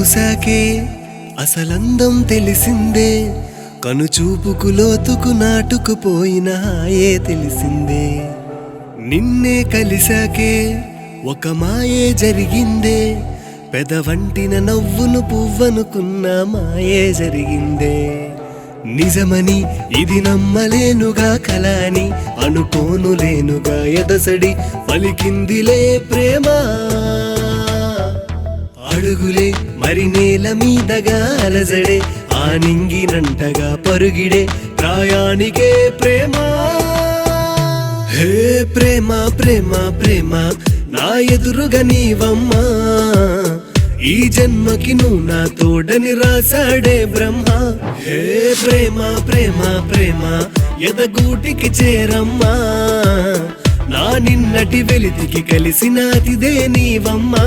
చూసాకే అసలందం తెలిసిందే, కనుచూపుకు లోతుకు నాటుకుపోయిన హాయే తెలిసిందే. నిన్నే కలిసాకే ఒక మాయే జరిగిందే, పెదవంటిన నవ్వును పువ్వనుకున్న మాయే జరిగిందే. నిజమని ఇది నమ్మలేనుగా, కల అని అనుకోనులేనుగా, ఎదసడి పలికిందిలే ప్రేమ. అడుగులే మరి నేల మీదగా అలజడే, ఆనింగినంటగా పరుగిడే ప్రాయానికే ప్రేమ. హే ప్రేమ ప్రేమ ప్రేమ నా ఎదురుగా నీవమ్మా, ఈ జన్మకి నువ్వు నా తోడని రాసాడే బ్రహ్మ. హే ప్రేమ ప్రేమ ప్రేమ ఎదగూటికి చేరమ్మా, నా నిన్నటి వెలితికి కలిసినాతిదే నీవమ్మా.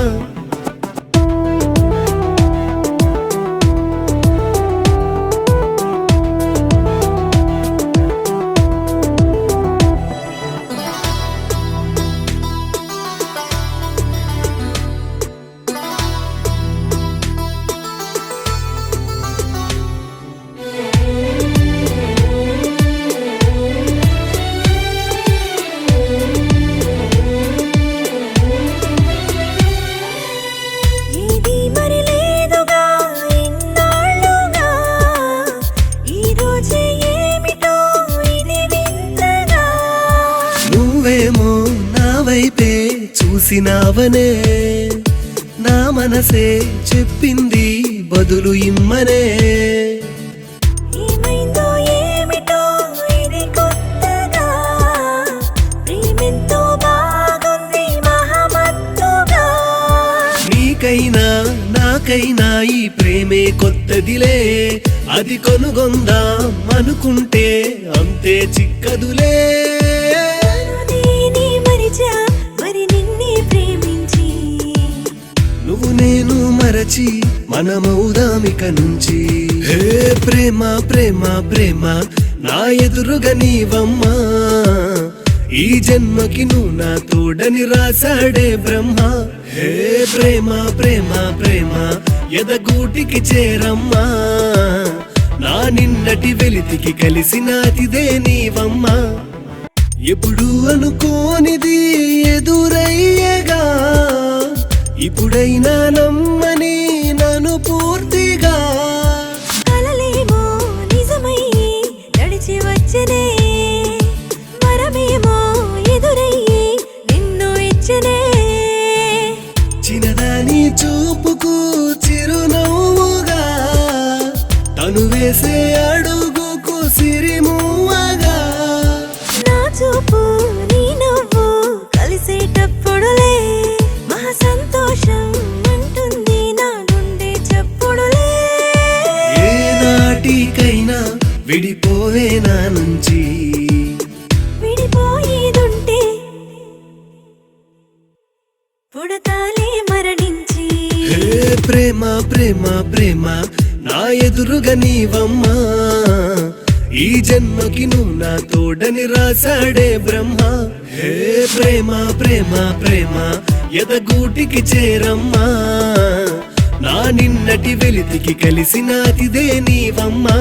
నువ్వేమో నా వైపే చూసినావనే, నా మనసే చెప్పింది బదులు ఇమ్మనే. నీకైనా నాకైనా ఈ ప్రేమే కొత్తదిలే, అది కొనుగొందాం అనుకుంటే అంతే చిక్కదులే. నువ్వు నేను మరచి మనమౌదామిక నుంచి. హే ప్రేమ ప్రేమ ప్రేమ నా ఎదురుగా నీవమ్మా, ఈ జన్మకి నువ్వు నా తోడని రాసాడే బ్రహ్మ. హే ప్రేమ ప్రేమ ప్రేమ ఎదగూటికి చేరమ్మా, నా నిన్నటి వెలితికి కలిసినాతిదే నీవమ్మా. ఎప్పుడు అనుకోనిది ఎదురయ్యగా, ఇప్పుడైనా నమ్మని నన్ను పూర్తిగా. కలలేమో నిజమయ్యి నడిచి వచ్చనే, వరమేమో ఎదురయ్యి నిన్ను ఇచ్చనే. చిన్నదాని చూపుకు చిరునవ్వుగా, తను వేసే అడుగుకు సిరిమువ్వగా. నా చూపు నీ నవ్వు కలిసేటప్పుడులే మహా సంతోషం అంటుంది నా గుండె చప్పుడులే. ఏ నాటికైనా విడిపోవే నా నుంచి, విడిపోయేదుంటే పుడతాలే మరణించి. హే ప్రేమ ప్రేమ ప్రేమ నా ఎదురుగా నీవమ్మా, ఈ జన్మకి నువ్వు నా తోడని రాసాడే బ్రహ్మ. హే ప్రేమ ప్రేమ ప్రేమ ఎదగూటికి చేరమ్మా, నా నిన్నటి వెలితికి కలిసినాతిదే నీవమ్మా.